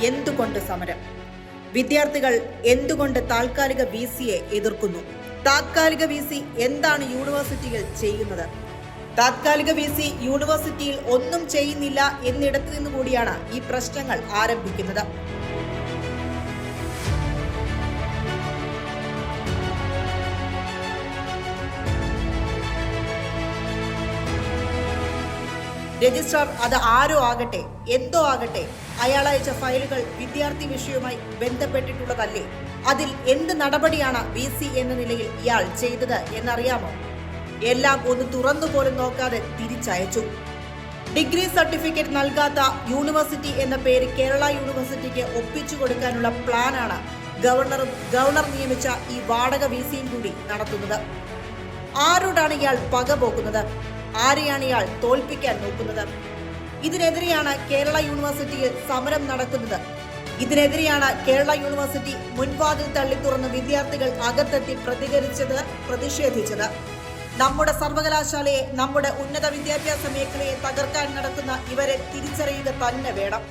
എന്തുകൊണ്ട് സമരം? വിദ്യാർത്ഥികൾ എന്തുകൊണ്ട് താൽക്കാലിക വിസിയെ എതിർക്കുന്നു? താത്കാലിക വിസി എന്താണ് യൂണിവേഴ്സിറ്റികൾ ചെയ്യുന്നത്? താത്കാലിക വിസി യൂണിവേഴ്സിറ്റിയിൽ ഒന്നും ചെയ്യുന്നില്ല എന്നിടത്തു നിന്ന് കൂടിയാണ് ഈ പ്രശ്നങ്ങൾ ആരംഭിക്കുന്നത്. രജിസ്ട്രാർ അത് ആരോ ആകട്ടെ, എന്തോ ആകട്ടെ, അയാൾ അയച്ച ഫയലുകൾ വിദ്യാർത്ഥി വിഷയവുമായി ബന്ധപ്പെട്ടിട്ടുള്ളതല്ലേ? അതിൽ എന്ത് നടപടിയാണ് വിസി എന്ന നിലയിൽ ഇയാൾ ചെയ്തത് എന്നറിയാമോ? എല്ലാം ഒന്ന് തുറന്നു പോലും നോക്കാതെ തിരിച്ചയച്ചു. ഡിഗ്രി സർട്ടിഫിക്കറ്റ് നൽകാത്ത യൂണിവേഴ്സിറ്റി എന്ന പേര് കേരള യൂണിവേഴ്സിറ്റിക്ക് ഒപ്പിച്ചു കൊടുക്കാനുള്ള പ്ലാനാണ് ഗവർണർ നിയമിച്ച ഈ വാടക വിസിയും കൂടി നടത്തുന്നത്. ആരോടാണ് ഇയാൾ പക പോക്കുന്നത്? ആരെയാണ് ഇയാൾ തോൽപ്പിക്കാൻ നോക്കുന്നത്? ഇതിനെതിരെയാണ് കേരള യൂണിവേഴ്സിറ്റിയിൽ സമരം നടക്കുന്നത്. ഇതിനെതിരെയാണ് കേരള യൂണിവേഴ്സിറ്റി മുൻവാതിൽ തള്ളി തുറന്ന് വിദ്യാർത്ഥികൾ അകത്തെത്തി പ്രതിഷേധിച്ചത്. നമ്മുടെ സർവകലാശാലയെ, നമ്മുടെ ഉന്നത വിദ്യാഭ്യാസ മേഖലയെ തകർക്കാൻ നടക്കുന്ന ഇവരെ തിരിച്ചറിയുക തന്നെ വേണം.